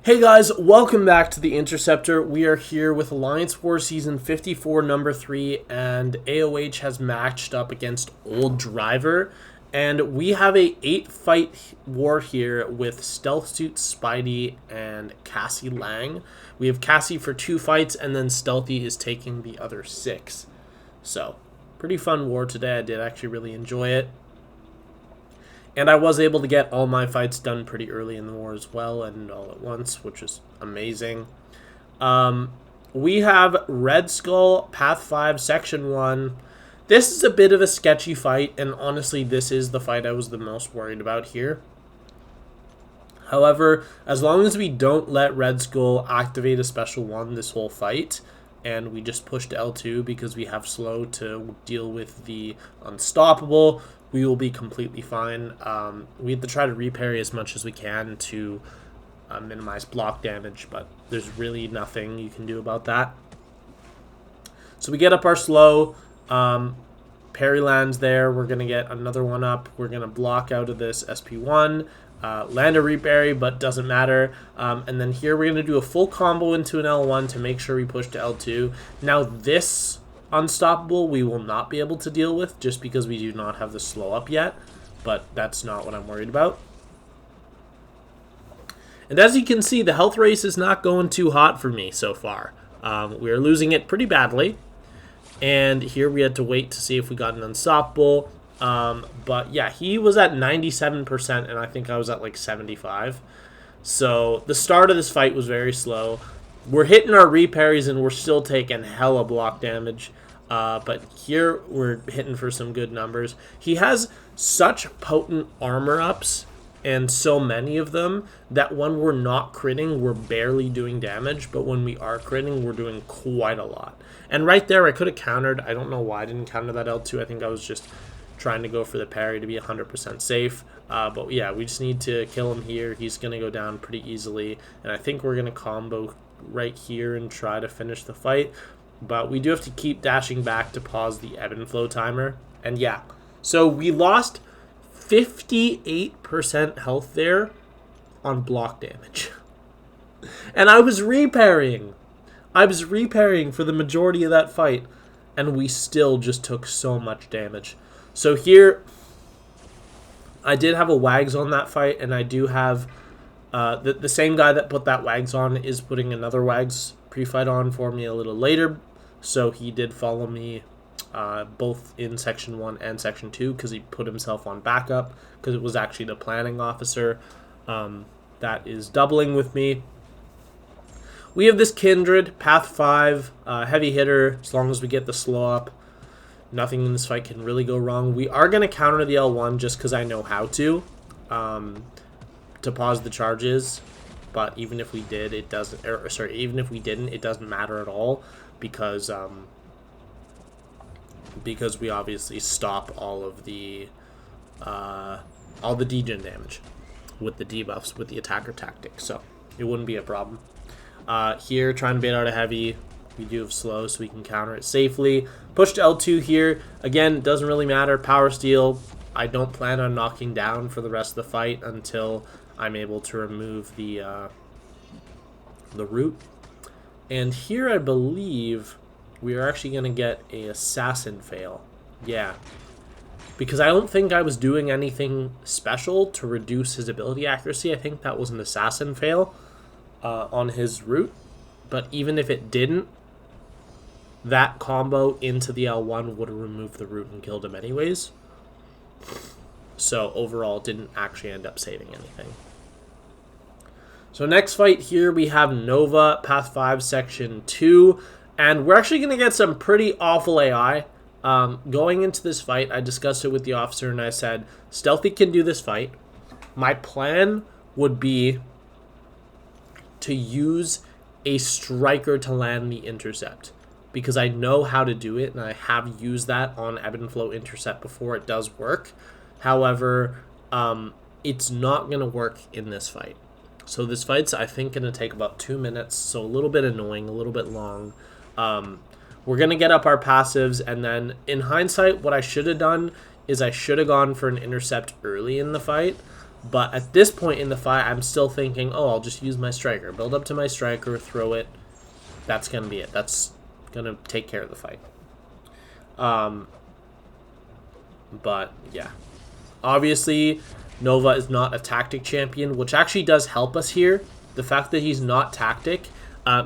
Hey guys, welcome back to The Interceptor. We are here with Alliance War Season 54, Number 3, and AOH has matched up against Old Driver. And we have a 8-fight war here with Stealth Suit Spidey and Cassie Lang. We have Cassie for 2 fights, and then Stealthy is taking the other 6. So, pretty fun war today. I did actually really enjoy it. And I was able to get all my fights done pretty early in the war as well, and all at once, which is amazing. We have Red Skull, Path 5, Section 1. This is a bit of a sketchy fight, and honestly, this is the fight I was the most worried about here. However, as long as we don't let Red Skull activate a Special 1 this whole fight, and we just push to L2 because we have slow to deal with the Unstoppable, we will be completely fine. We have to try to reparry as much as we can to minimize block damage, but there's really nothing you can do about that. So we get up our slow. Parry lands there. We're going to get another one up. We're going to block out of this SP1. Land a reparry, but doesn't matter. And then here we're going to do a full combo into an L1 to make sure we push to L2. Now this Unstoppable we will not be able to deal with just because we do not have the slow up yet, but that's not what I'm worried about. And as you can see, the health race is not going too hot for me so far. We are losing it pretty badly, and here we had to wait to see if we got an Unstoppable. But yeah, he was at 97% and I think I was at like 75. So the start of this fight was very slow. We're hitting our reparries and we're still taking hella block damage. But here we're hitting for some good numbers. He has such potent armor ups and so many of them that when we're not critting, we're barely doing damage. But when we are critting, we're doing quite a lot. And right there, I could have countered. I don't know why I didn't counter that L2. I think I was just trying to go for the parry to be 100% safe. But yeah, we just need to kill him here. He's going to go down pretty easily. And I think we're going to combo right here and try to finish the fight. But we do have to keep dashing back to pause the ebb and flow timer. And yeah, so we lost 58% health there on block damage. And I was reparrying. I was reparrying for the majority of that fight. And we still just took so much damage. So here, I did have a Wags on that fight. And I do have the same guy that put that Wags on is putting another Wags pre-fight on for me a little later. So he did follow me both in Section 1 and Section 2 because he put himself on backup because it was actually the planning officer that is doubling with me. We have this Kindred, Path 5, heavy hitter, as long as we get the slow up. Nothing in this fight can really go wrong. We are going to counter the L1 just because I know how to pause the charges. But even if we did, it doesn't. Even if we didn't, it doesn't matter at all because we obviously stop all the degen damage with the debuffs with the attacker tactic, so it wouldn't be a problem. Here, trying to bait out a heavy. We do have slow, so we can counter it safely. Push to L2 here. Again, doesn't really matter. Power steal. I don't plan on knocking down for the rest of the fight until I'm able to remove the root. And here I believe we are actually going to get a assassin fail. Yeah. Because I don't think I was doing anything special to reduce his ability accuracy. I think that was an assassin fail on his root. But even if it didn't, that combo into the L1 would have removed the root and killed him anyways. So overall, it didn't actually end up saving anything. So next fight here, we have Nova, Path 5, Section 2. And we're actually going to get some pretty awful AI. Going into this fight, I discussed it with the officer and I said, Stealthy can do this fight. My plan would be to use a striker to land the intercept. Because I know how to do it and I have used that on ebb and flow intercept before. It does work. However, it's not going to work in this fight. So this fight's, I think, going to take about 2 minutes. So a little bit annoying, a little bit long. We're going to get up our passives. And then in hindsight, what I should have done is I should have gone for an intercept early in the fight. But at this point in the fight, I'm still thinking, oh, I'll just use my striker. Build up to my striker, throw it. That's going to be it. That's going to take care of the fight. But, yeah. Obviously, Nova is not a tactic champion, which actually does help us here. The fact that he's not tactic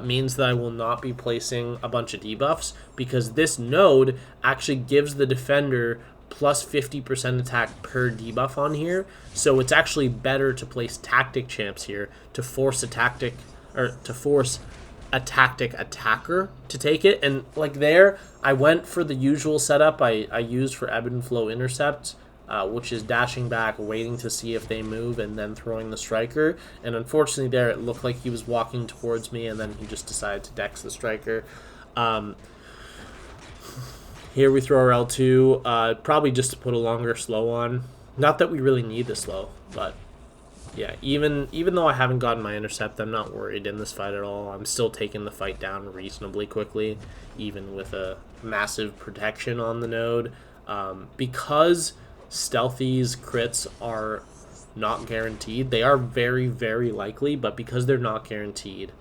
means that I will not be placing a bunch of debuffs, because this node actually gives the defender plus 50% attack per debuff on here. So it's actually better to place tactic champs here to force a tactic, or to force a tactic attacker to take it. And like there, I went for the usual setup I used for ebb and flow intercept, which is dashing back, waiting to see if they move, and then throwing the striker. And unfortunately there, it looked like he was walking towards me, and then he just decided to dex the striker. Here we throw our L2, probably just to put a longer slow on. Not that we really need the slow, but yeah, even though I haven't gotten my intercept, I'm not worried in this fight at all. I'm still taking the fight down reasonably quickly, even with a massive protection on the node. Because Stealthy's crits are not guaranteed, they are very, very likely, but because they're not guaranteed,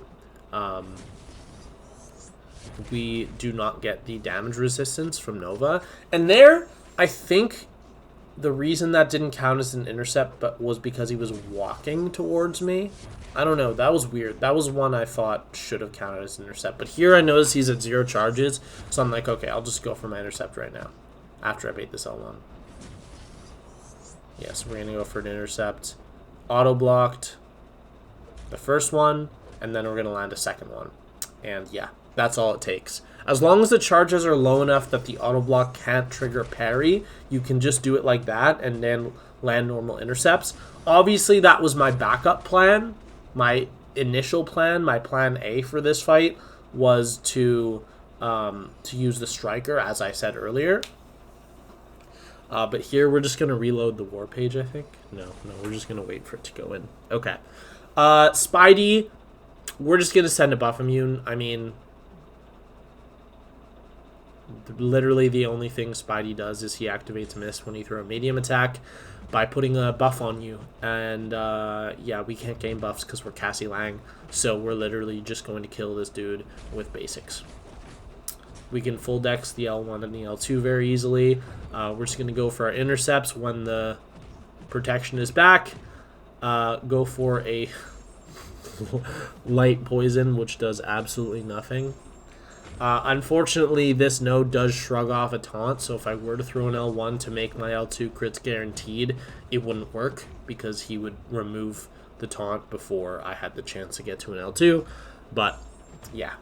we do not get the damage resistance from Nova. And there, I think the reason that didn't count as an intercept but was because he was walking towards me. I don't know. That was weird. That was one I thought should have counted as an intercept. But here I notice he's at 0 charges, so I'm like, okay, I'll just go for my intercept right now after I bait this L1. Yes, we're going to go for an intercept. Auto-blocked the first one, and then we're going to land a second one. And yeah, that's all it takes. As long as the charges are low enough that the auto block can't trigger parry, you can just do it like that and then land normal intercepts. Obviously, that was my backup plan. My initial plan, my plan A for this fight, was to use the striker, as I said earlier. But here we're just going to reload the war page, I think. No, we're just going to wait for it to go in. Okay. Spidey, we're just going to send a buff immune. I mean, literally the only thing Spidey does is he activates miss when you throw a medium attack by putting a buff on you. And yeah, we can't gain buffs because we're Cassie Lang, so we're literally just going to kill this dude with basics. We can full dex the L1 and the L2 very easily. We're just going to go for our intercepts when the protection is back. Go for a light poison, which does absolutely nothing. Unfortunately, this node does shrug off a taunt, so if I were to throw an L1 to make my L2 crits guaranteed, it wouldn't work because he would remove the taunt before I had the chance to get to an L2. But yeah,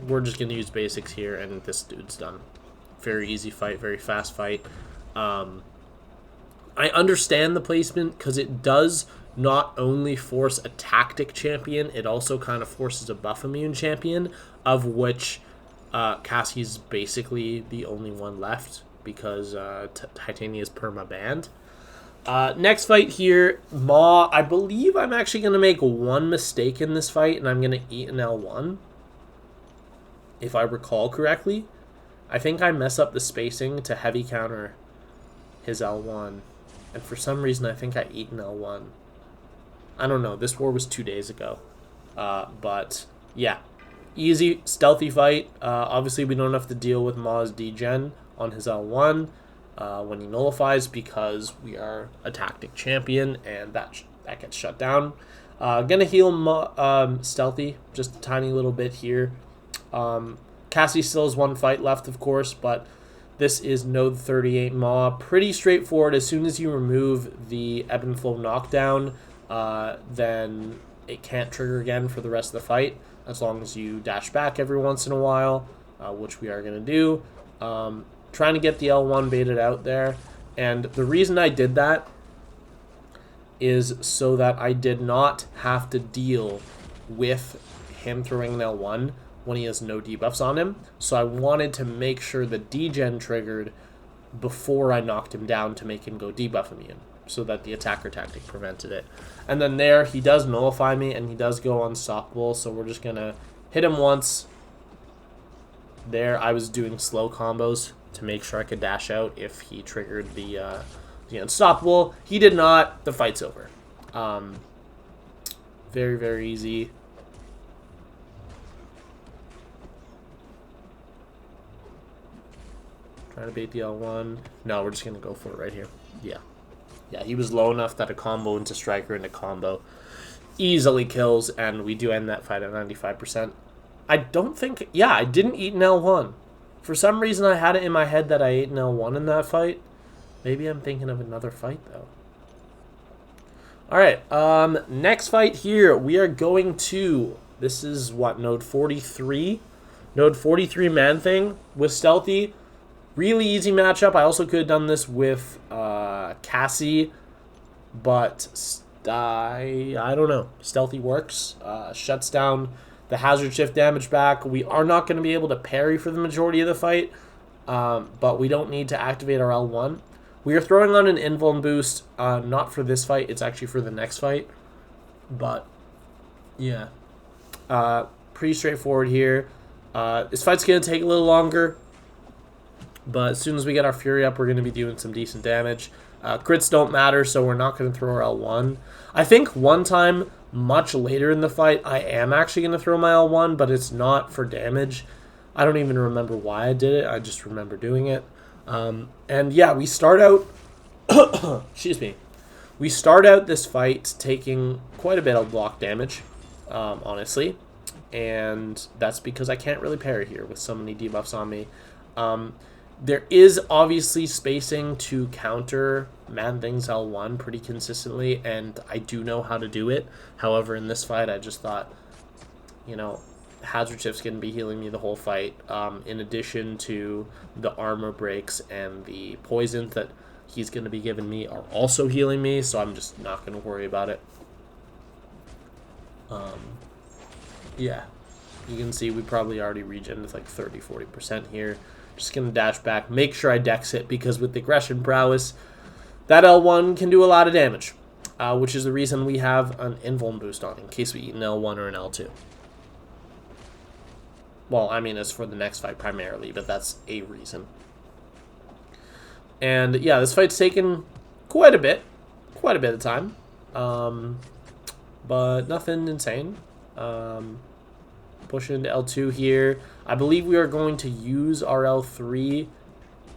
we're just going to use basics here, and this dude's done. Very easy fight, very fast fight. I understand the placement because it does not only force a tactic champion, it also kind of forces a buff immune champion, of which Cassie's basically the only one left because Titania is perma-banned. Next fight here, Maw. I believe I'm actually going to make one mistake in this fight, and I'm going to eat an L1. If I recall correctly, I think I mess up the spacing to heavy counter his L1. And for some reason, I think I eat an L1. I don't know. This war was 2 days ago. But, yeah. Easy, stealthy fight. Obviously, we don't have to deal with Maw's degen on his L1 when he nullifies because we are a tactic champion, and that gets shut down. Gonna heal Stealthy just a tiny little bit here. Cassie still has one fight left, of course, but this is Node 38 Maw. Pretty straightforward. As soon as you remove the ebb and flow knockdown, then it can't trigger again for the rest of the fight, as long as you dash back every once in a while, which we are going to do. Trying to get the L1 baited out there. And the reason I did that is so that I did not have to deal with him throwing an L1 when he has no debuffs on him. So I wanted to make sure the degen triggered before I knocked him down to make him go debuff immune, so that the attacker tactic prevented it. And then there, he does nullify me, and he does go unstoppable, so we're just going to hit him once. There, I was doing slow combos to make sure I could dash out if he triggered the unstoppable. He did not. The fight's over. Very, very easy. Trying to bait the L1. No, we're just going to go for it right here. Yeah. Yeah, he was low enough that a combo into Striker into combo easily kills, and we do end that fight at 95%. I don't think... Yeah, I didn't eat an L1. For some reason, I had it in my head that I ate an L1 in that fight. Maybe I'm thinking of another fight, though. Alright, next fight here, we are going to... This is, what, Node 43? Node 43 Man-Thing with Stealthy. Really easy matchup. I also could have done this with Cassie, but I don't know. Stealthy works. Shuts down the hazard shift damage back. We are not going to be able to parry for the majority of the fight, but we don't need to activate our L1. We are throwing on an invuln boost, not for this fight. It's actually for the next fight. But, yeah. Pretty straightforward here. This fight's going to take a little longer. But as soon as we get our Fury up, we're going to be doing some decent damage. Crits don't matter, so we're not going to throw our L1. I think one time, much later in the fight, I am actually going to throw my L1, but it's not for damage. I don't even remember why I did it. I just remember doing it. And yeah, we start out... excuse me. We start out this fight taking quite a bit of block damage, honestly. And that's because I can't really parry here with so many debuffs on me. There is obviously spacing to counter Man-Thing's L1 pretty consistently, and I do know how to do it. However, in this fight, I just thought, you know, Hazard Shift's going to be healing me the whole fight, in addition to the armor breaks and the poisons that he's going to be giving me are also healing me, so I'm just not going to worry about it. Yeah, you can see we probably already regened with like 30-40% here. Just going to dash back, make sure I dex it, because with the aggression prowess, that L1 can do a lot of damage, which is the reason we have an invuln boost on, in case we eat an L1 or an L2. Well, I mean, it's for the next fight primarily, but that's a reason. And yeah, this fight's taken quite a bit of time, but nothing insane. Push into L2 here. I believe we are going to use our L3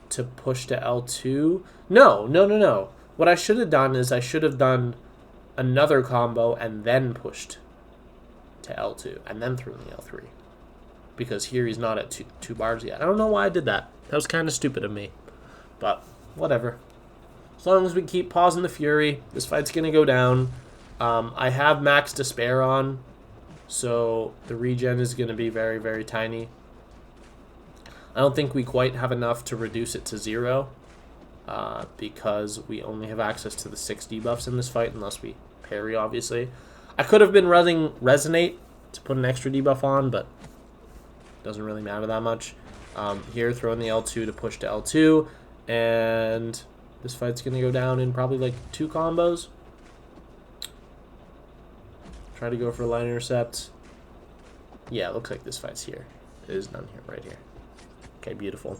to push to L2. No. What I should have done is I should have done another combo and then pushed to L2 and then threw in the L3. Because here he's not at two bars yet. I don't know why I did that. That was kind of stupid of me. But whatever. As long as we keep pausing the Fury, this fight's going to go down. I have Max Despair on, so the regen is going to be very, very tiny. I don't think we quite have enough to reduce it to 0, because we only have access to the 6 debuffs in this fight, unless we parry, obviously. I could have been running Resonate to put an extra debuff on, but it doesn't really matter that much. Here, throwing the L2 to push to L2, and this fight's going to go down in probably like 2 combos. Try to go for line intercept. Yeah, it looks like this fight's here. It is done here, right here. Okay, beautiful.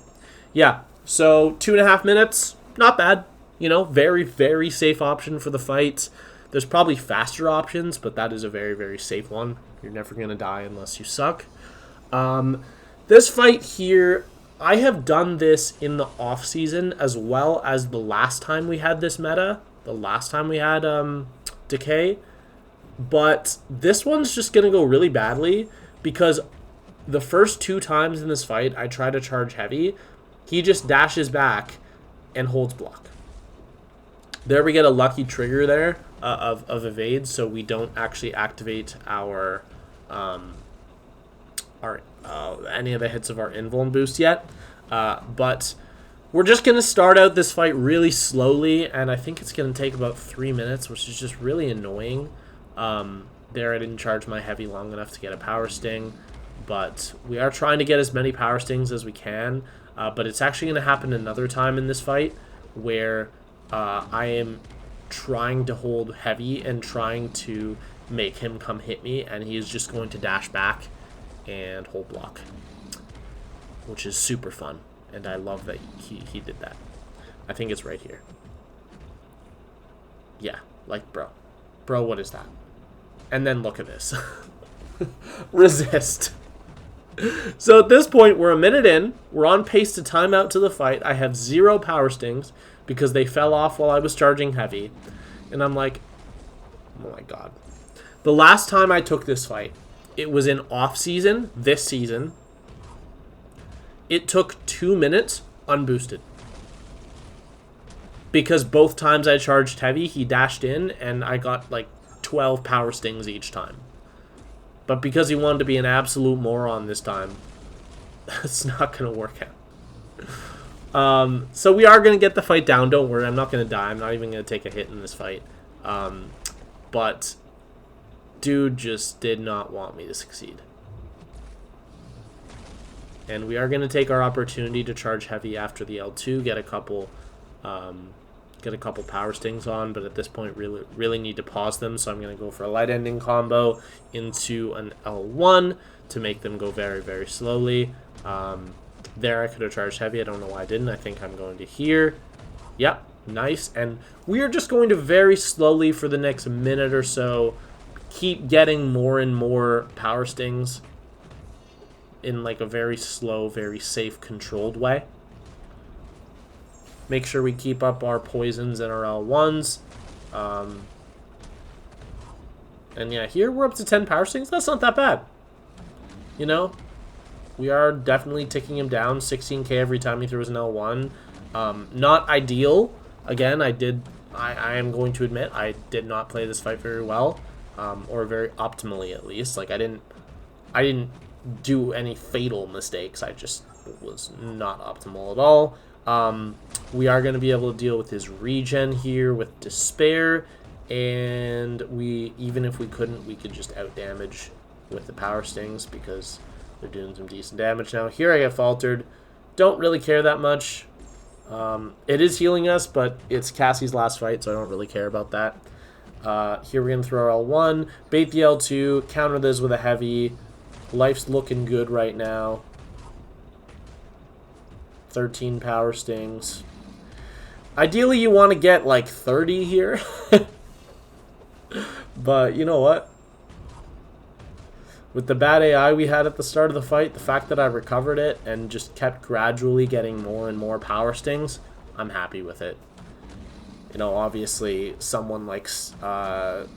Yeah, so 2.5 minutes. Not bad. You know, very, very safe option for the fight. There's probably faster options, but that is a very, very safe one. You're never going to die unless you suck. This fight here, I have done this in the off-season as well as the last time we had this meta. The last time we had Decay. But this one's just going to go really badly because the first 2 times in this fight I try to charge heavy, he just dashes back and holds block. There we get a lucky trigger there of evade, so we don't actually activate our any of the hits of our invuln boost yet. But we're just going to start out this fight really slowly, and I think it's going to take about 3 minutes, which is just really annoying. There I didn't charge my heavy long enough to get a power sting, but we are trying to get as many power stings as we can. But it's actually going to happen another time in this fight where I am trying to hold heavy and trying to make him come hit me, and he is just going to dash back and hold block, which is super fun, and I love that he did that. I think it's right here. Yeah, like, bro. Bro, what is that? And then look at this. Resist. So at this point, we're a minute in. We're on pace to time out to the fight. I have 0 power stings because they fell off while I was charging heavy. And I'm like, oh my god. The last time I took this fight, it was in off-season, this season. It took 2 minutes unboosted. Because both times I charged heavy, he dashed in, and I got like 12 power stings each time. But because he wanted to be an absolute moron this time, it's not going to work out. So we are going to get the fight down. Don't worry, I'm not going to die. I'm not even going to take a hit in this fight. But dude just did not want me to succeed. And we are going to take our opportunity to charge heavy after the L2, get a couple power stings on, but at this point really need to pause them, so I'm going to go for a light ending combo into an L1 to make them go very, very slowly. There I could have charged heavy. I don't know why I didn't. I think I'm going to here. Yep, nice. And we are just going to very slowly for the next minute or so keep getting more and more power stings in like a very slow, very safe, controlled way. Make sure we keep up our poisons and our L1s. And yeah, here we're up to 10 power stings. That's not that bad. You know? We are definitely ticking him down. 16k every time he throws an L1. Not ideal. Again, I am going to admit, I did not play this fight very well. Or very optimally, at least. Like, I didn't do any fatal mistakes. I just was not optimal at all. We are going to be able to deal with his regen here with Despair, and even if we couldn't, we could just out-damage with the power stings because they're doing some decent damage now. Here I get faltered. Don't really care that much. It is healing us, but it's Cassie's last fight, so I don't really care about that. Here we're going to throw our L1, bait the L2, counter this with a heavy. Life's looking good right now. 13 power stings. Ideally, you want to get like 30 here. But you know what? With the bad AI we had at the start of the fight, the fact that I recovered it and just kept gradually getting more and more power stings, I'm happy with it. You know, obviously, someone like Spidey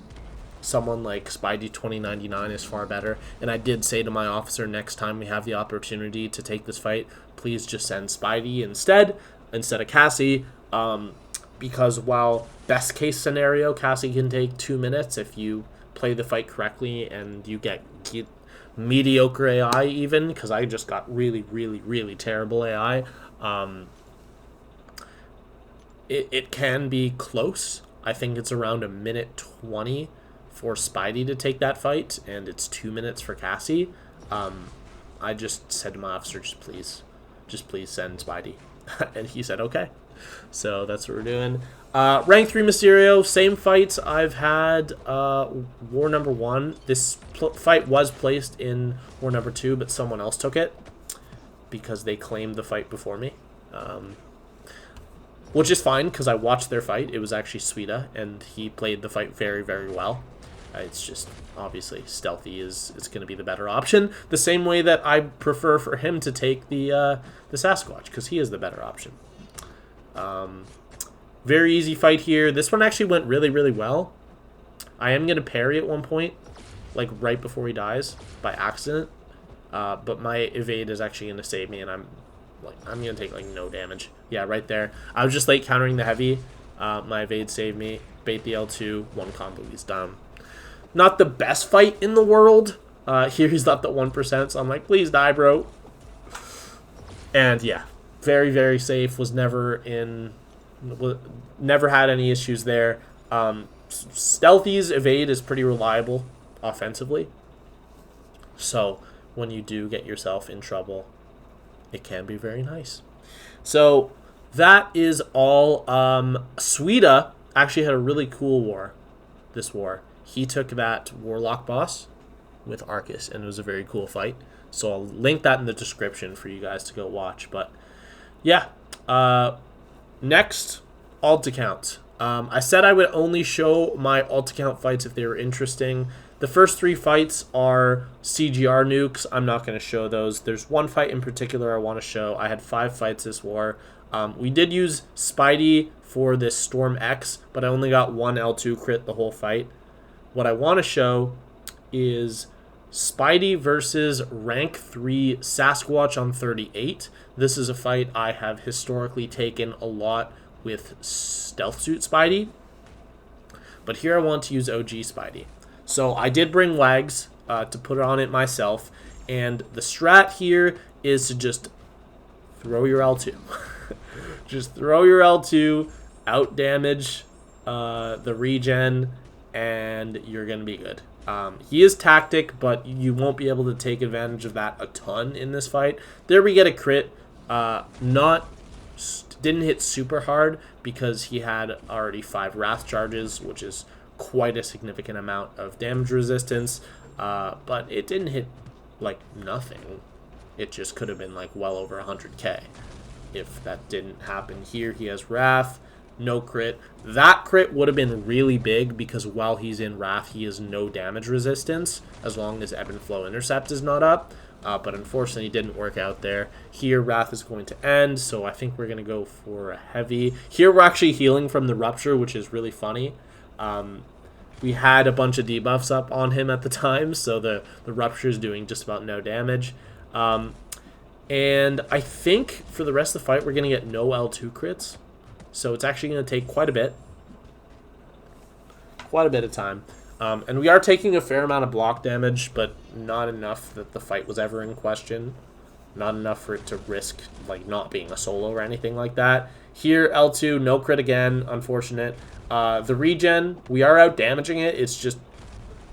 2099 is far better. And I did say to my officer, next time we have the opportunity to take this fight, please just send Spidey instead of Cassie. Because while best case scenario, Cassie can take 2 minutes if you play the fight correctly and you get mediocre AI even, because I just got really, really, really terrible AI. It can be close. I think it's around a minute 20 for Spidey to take that fight, and it's 2 minutes for Cassie. I just said to my officer, just please send Spidey. And he said, okay. So that's what we're doing. Rank 3 Mysterio, same fights I've had War number 1. This fight was placed in War number 2, but someone else took it because they claimed the fight before me. Which is fine, because I watched their fight. It was actually Suida, and he played the fight very, very well. It's just, obviously, Stealthy is going to be the better option. The same way that I prefer for him to take the Sasquatch, because he is the better option. Very easy fight here. This one actually went really, really well. I am going to parry at one point, like right before he dies, by accident. But my evade is actually going to save me, and I'm going to take like no damage. Yeah, right there. I was just late countering the heavy. My evade saved me. Bait the L2. One combo, he's down. Not the best fight in the world. Here he's left at 1%, so I'm like, please die, bro. And yeah, very, very safe. Never had any issues there. Stealthy's evade is pretty reliable offensively. So when you do get yourself in trouble, it can be very nice. So that is all. Suida actually had a really cool war. This war. He took that Warlock boss with Arcus, and it was a very cool fight. So I'll link that in the description for you guys to go watch. But yeah, next, alt account. I said I would only show my alt account fights if they were interesting. The first 3 fights are CGR nukes. I'm not going to show those. There's one fight in particular I want to show. I had 5 fights this war. We did use Spidey for this Storm X, but I only got 1 L2 crit the whole fight. What I want to show is Spidey versus rank 3 Sasquatch on 38. This is a fight I have historically taken a lot with Stealth Suit Spidey. But here I want to use OG Spidey. So I did bring legs to put on it myself. And the strat here is to just throw your L2. Just throw your L2, out damage the regen, and you're going to be good. He is tactic, but you won't be able to take advantage of that a ton in this fight. There we get a crit. Didn't hit super hard because he had already 5 wrath charges, which is quite a significant amount of damage resistance. But it didn't hit like nothing. It just could have been like well over 100k if that didn't happen. Here he has wrath. No crit. That crit would have been really big because while he's in Wrath, he has no damage resistance as long as Ebb and Flow Intercept is not up. But unfortunately, it didn't work out there. Here, Wrath is going to end, so I think we're going to go for a heavy. Here, we're actually healing from the Rupture, which is really funny. We had a bunch of debuffs up on him at the time, so the Rupture is doing just about no damage. And I think for the rest of the fight, we're going to get no L2 crits. So it's actually going to take quite a bit of time. And we are taking a fair amount of block damage, but not enough that the fight was ever in question. Not enough for it to risk like not being a solo or anything like that. Here, L2, no crit again, unfortunate. The regen, we are out damaging it. It's just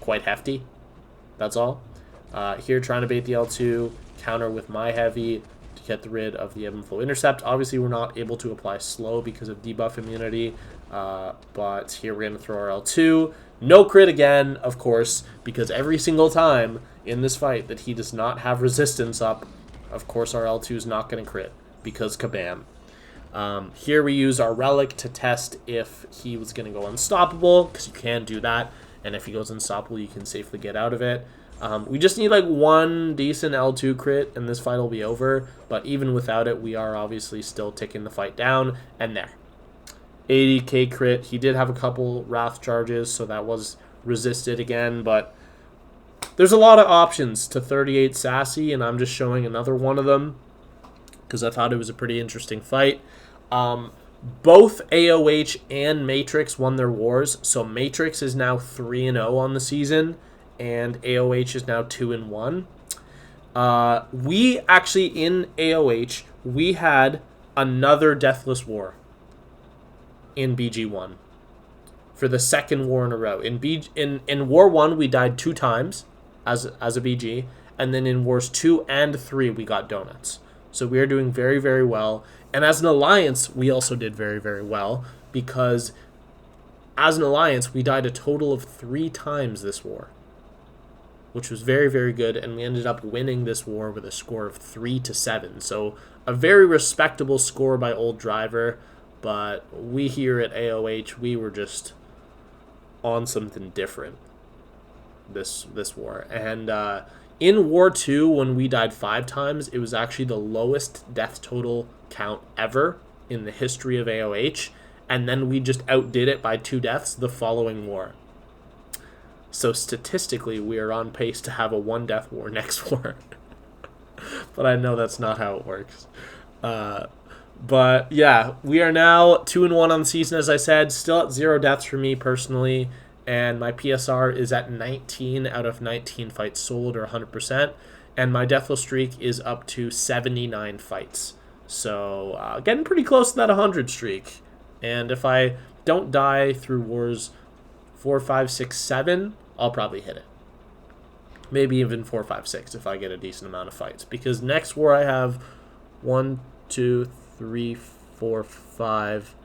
quite hefty. That's all. Here, trying to bait the L2, counter with my heavy to get rid of the Ebb and Flow Intercept. Obviously, we're not able to apply slow because of debuff immunity. But here we're going to throw our L2. No crit again, of course, because every single time in this fight that he does not have resistance up, of course our L2 is not going to crit because kabam. Here we use our Relic to test if he was going to go unstoppable, because you can do that. And if he goes unstoppable, you can safely get out of it. We just need like 1 decent L2 crit and this fight will be over. But even without it, we are obviously still ticking the fight down. And there. 80k crit. He did have a couple wrath charges, so that was resisted again. But there's a lot of options to 38 Sassy, and I'm just showing another one of them because I thought it was a pretty interesting fight. Both AOH and Matrix won their wars. So Matrix is now 3-0 on the season, and AOH is now 2-1. We actually, in AOH, we had another Deathless war in BG1 for the second war in a row. In War 1, we died 2 times as a BG, and then in Wars 2 and 3, we got donuts. So we are doing very, very well. And as an alliance, we also did very, very well, because as an alliance, we died a total of 3 times this war, which was very, very good, and we ended up winning this war with a score of 3-7. So a very respectable score by Old Driver, but we here at AOH, we were just on something different this war. And in War 2, when we died 5 times, it was actually the lowest death total count ever in the history of AOH, and then we just outdid it by 2 deaths the following war. So statistically, we are on pace to have a 1 death war next war. But I know that's not how it works. But yeah, we are now 2-1 on the season, as I said. Still at 0 deaths for me personally. And my PSR is at 19 out of 19 fights sold, or 100%. And my deathless streak is up to 79 fights. So getting pretty close to that 100 streak. And if I don't die through wars 4, 5, 6, 7, I'll probably hit it. Maybe even 4, 5, 6 if I get a decent amount of fights. Because next war I have 1, 2, 3, 4, 5.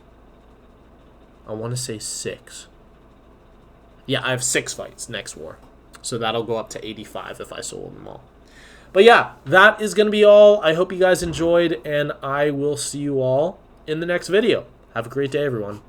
I want to say 6. Yeah, I have 6 fights next war. So that'll go up to 85 if I sold them all. But yeah, that is going to be all. I hope you guys enjoyed, and I will see you all in the next video. Have a great day, everyone.